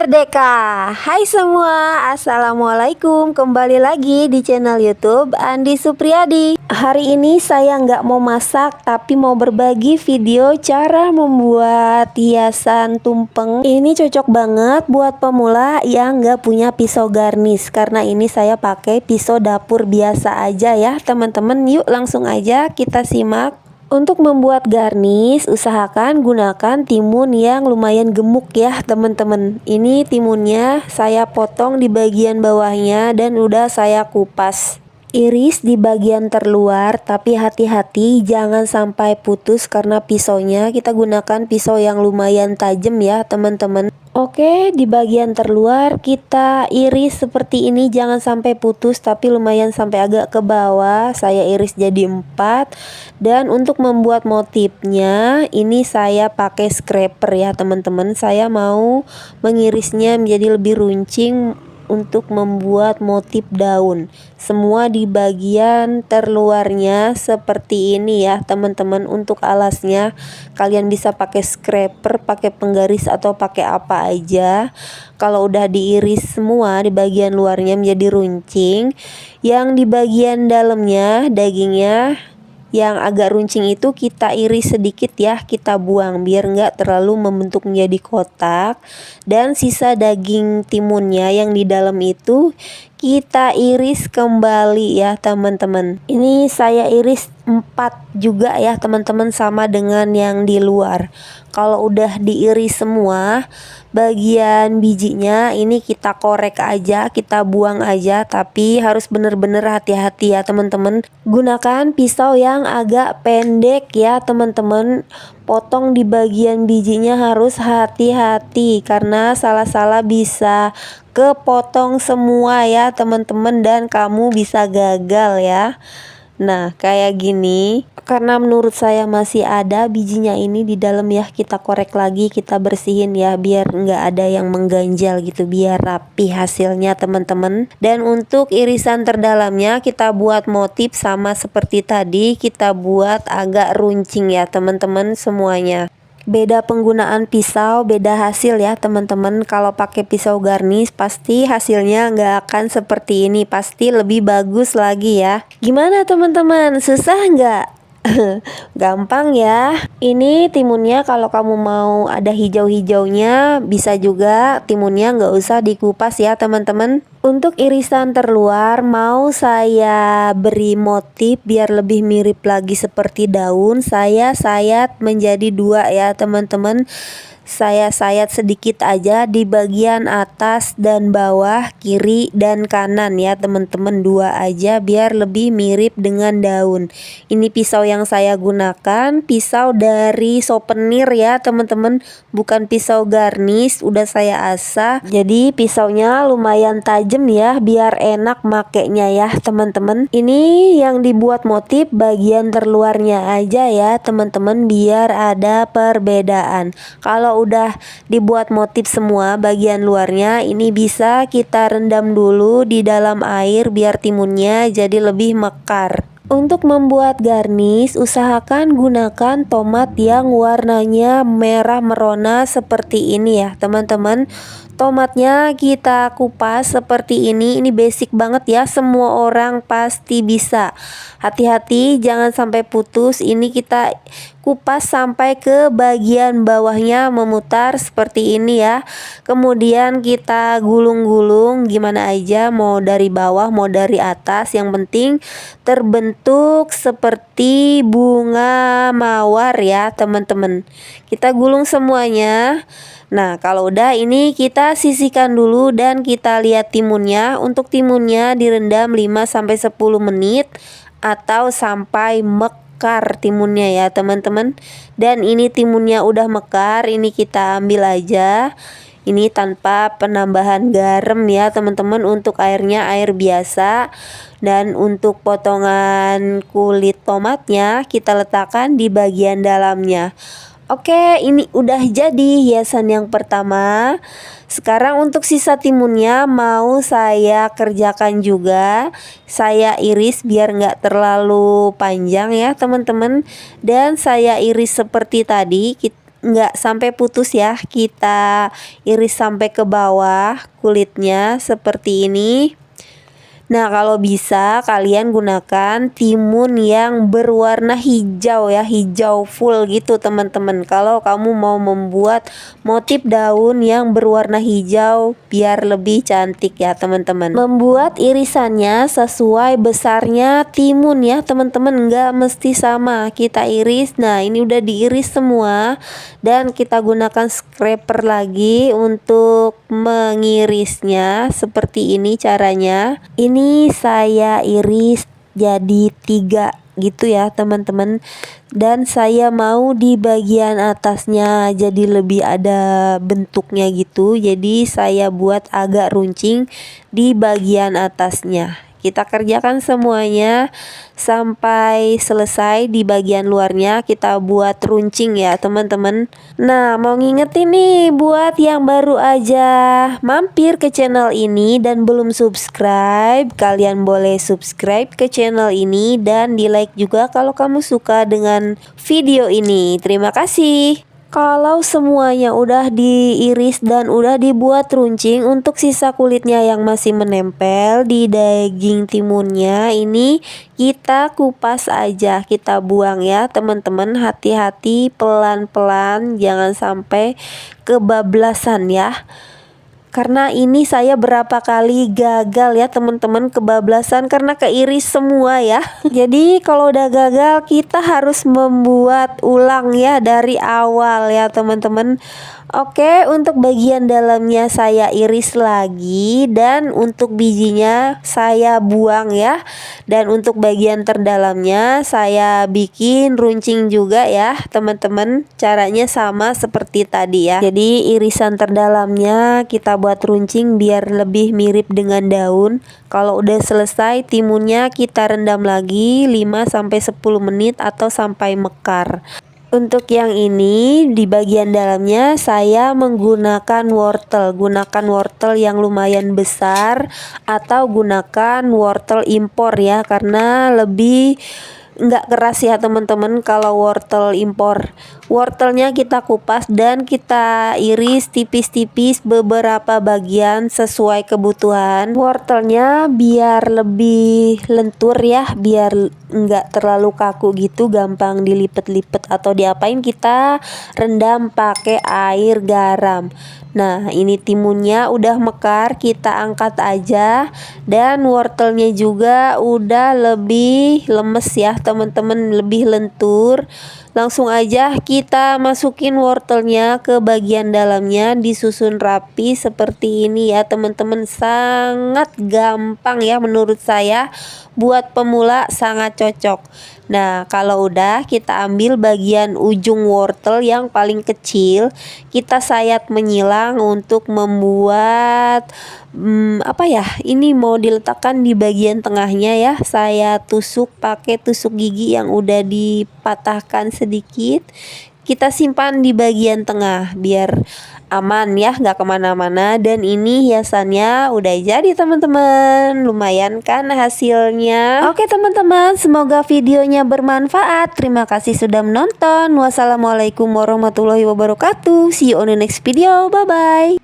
Merdeka. Hai semua, assalamualaikum. Kembali lagi di channel YouTube Andi Supriyadi. Hari ini saya nggak mau masak, tapi mau berbagi video cara membuat hiasan tumpeng. Ini cocok banget buat pemula yang nggak punya pisau garnis. Karena ini saya pakai pisau dapur biasa aja ya teman-teman. Yuk langsung aja kita simak. Untuk membuat garnis, usahakan gunakan timun yang lumayan gemuk ya teman-teman. Ini timunnya saya potong di bagian bawahnya dan udah saya kupas. Iris di bagian terluar, tapi hati-hati jangan sampai putus karena pisaunya kita gunakan pisau yang lumayan tajam ya teman-teman. Oke, di bagian terluar kita iris seperti ini, jangan sampai putus tapi lumayan sampai agak ke bawah. Saya iris jadi 4. Dan untuk membuat motifnya ini saya pakai scraper ya teman-teman. Saya mau mengirisnya menjadi lebih runcing untuk membuat motif daun. Semua di bagian terluarnya seperti ini ya teman-teman. Untuk alasnya kalian bisa pakai scraper, pakai penggaris atau pakai apa aja. Kalau udah diiris semua di bagian luarnya menjadi runcing, yang di bagian dalamnya dagingnya yang agak runcing itu kita iris sedikit ya, kita buang biar nggak terlalu membentuk menjadi kotak. Dan sisa daging timunnya yang di dalam itu kita iris kembali ya teman-teman. Ini saya iris 4 juga ya teman-teman, sama dengan yang di luar. Kalau udah diiris semua, bagian bijinya ini kita korek aja, kita buang aja, tapi harus bener-bener hati-hati ya teman-teman. Gunakan pisau yang agak pendek ya teman-teman. Potong di bagian bijinya harus hati-hati karena salah-salah bisa kepotong semua ya teman-teman dan kamu bisa gagal ya. Nah kayak gini, karena menurut saya masih ada bijinya ini di dalam ya, kita korek lagi, kita bersihin ya biar nggak ada yang mengganjal gitu, biar rapi hasilnya teman-teman. Dan untuk irisan terdalamnya kita buat motif sama seperti tadi, kita buat agak runcing ya teman-teman semuanya. Beda penggunaan pisau, beda hasil ya teman-teman. Kalau pakai pisau garnis pasti hasilnya nggak akan seperti ini, pasti lebih bagus lagi ya. Gimana teman-teman, susah nggak? Gampang ya. Ini timunnya kalau kamu mau ada hijau-hijaunya bisa juga timunnya nggak usah dikupas ya teman-teman. Untuk irisan terluar mau saya beri motif biar lebih mirip lagi seperti daun. Saya sayat menjadi 2 ya teman-teman. Saya sayat sedikit aja di bagian atas dan bawah, kiri dan kanan ya teman-teman, 2 aja biar lebih mirip dengan daun. Ini pisau yang saya gunakan pisau dari souvenir ya teman-teman, bukan pisau garnis, udah saya asah. Jadi pisaunya lumayan tajam ya biar enak makainya ya teman-teman. Ini yang dibuat motif bagian terluarnya aja ya teman-teman biar ada perbedaan. Kalau udah dibuat motif semua bagian luarnya, ini bisa kita rendam dulu di dalam air biar timunnya jadi lebih mekar. Untuk membuat garnis, usahakan gunakan tomat yang warnanya merah merona seperti ini ya teman-teman. Tomatnya kita kupas seperti ini basic banget ya, semua orang pasti bisa. Hati-hati jangan sampai putus, ini kita kupas sampai ke bagian bawahnya memutar seperti ini ya. Kemudian kita gulung-gulung gimana aja, mau dari bawah mau dari atas, yang penting terbentuk seperti bunga mawar ya teman-teman. Kita gulung semuanya. Nah kalau udah ini kita sisihkan dulu dan kita lihat timunnya. Untuk timunnya direndam 5-10 menit atau sampai mekar timunnya ya teman-teman. Dan ini timunnya udah mekar, ini kita ambil aja. Ini tanpa penambahan garam ya teman-teman, untuk airnya air biasa. Dan untuk potongan kulit tomatnya kita letakkan di bagian dalamnya. Oke, ini udah jadi hiasan yang pertama. Sekarang untuk sisa timunnya mau saya kerjakan juga. Saya iris biar nggak terlalu panjang ya teman-teman. Dan saya iris seperti tadi, nggak sampai putus ya, kita iris sampai ke bawah kulitnya seperti ini. Nah, kalau bisa kalian gunakan timun yang berwarna hijau ya, hijau full gitu teman-teman. Kalau kamu mau membuat motif daun yang berwarna hijau biar lebih cantik ya teman-teman. Membuat irisannya sesuai besarnya timun ya teman-teman, nggak mesti sama kita iris. Nah, ini udah diiris semua dan kita gunakan scraper lagi untuk mengirisnya. Seperti ini caranya. Ini saya iris jadi 3 gitu ya teman-teman, dan saya mau di bagian atasnya jadi lebih ada bentuknya gitu, jadi saya buat agak runcing di bagian atasnya. Kita kerjakan semuanya sampai selesai. Di bagian luarnya kita buat runcing ya teman-teman. Nah, mau ngingetin nih buat yang baru aja mampir ke channel ini dan belum subscribe, kalian boleh subscribe ke channel ini dan di like juga kalau kamu suka dengan video ini. Terima kasih. Kalau semuanya udah diiris dan udah dibuat runcing, untuk sisa kulitnya yang masih menempel di daging timunnya ini kita kupas aja, kita buang ya teman-teman. Hati-hati, pelan-pelan, jangan sampai kebablasan ya. Karena ini saya berapa kali gagal ya teman-teman, kebablasan karena keiris semua ya. Jadi kalau udah gagal kita harus membuat ulang ya dari awal ya teman-teman. Oke, untuk bagian dalamnya saya iris lagi dan untuk bijinya saya buang ya. Dan untuk bagian terdalamnya saya bikin runcing juga ya teman-teman. Caranya sama seperti tadi ya. Jadi irisan terdalamnya kita buat runcing biar lebih mirip dengan daun. Kalau udah selesai timunnya kita rendam lagi 5-10 menit atau sampai mekar. Untuk yang ini di bagian dalamnya saya menggunakan wortel. Gunakan wortel yang lumayan besar atau gunakan wortel impor ya, karena lebih nggak keras ya teman-teman kalau wortel impor. Wortelnya kita kupas dan kita iris tipis-tipis beberapa bagian sesuai kebutuhan. Wortelnya biar lebih lentur ya, biar nggak terlalu kaku gitu, gampang dilipet-lipet atau diapain, kita rendam pakai air garam. Nah, ini timunnya udah mekar, kita angkat aja. Dan wortelnya juga udah lebih lemes ya teman-teman, lebih lentur. Langsung aja kita masukin wortelnya ke bagian dalamnya, disusun rapi seperti ini ya teman-teman. Sangat gampang ya menurut saya, buat pemula sangat cocok. Nah, kalau udah kita ambil bagian ujung wortel yang paling kecil, kita sayat menyilang untuk membuat apa ya, ini mau diletakkan di bagian tengahnya ya. Saya tusuk pakai tusuk gigi yang udah dipatahkan sedikit. Kita simpan di bagian tengah biar aman ya, nggak kemana-mana. Dan ini hiasannya udah jadi teman-teman. Lumayan kan hasilnya. Oke teman-teman, semoga videonya bermanfaat. Terima kasih sudah menonton. Wassalamualaikum warahmatullahi wabarakatuh. See you on the next video. Bye bye.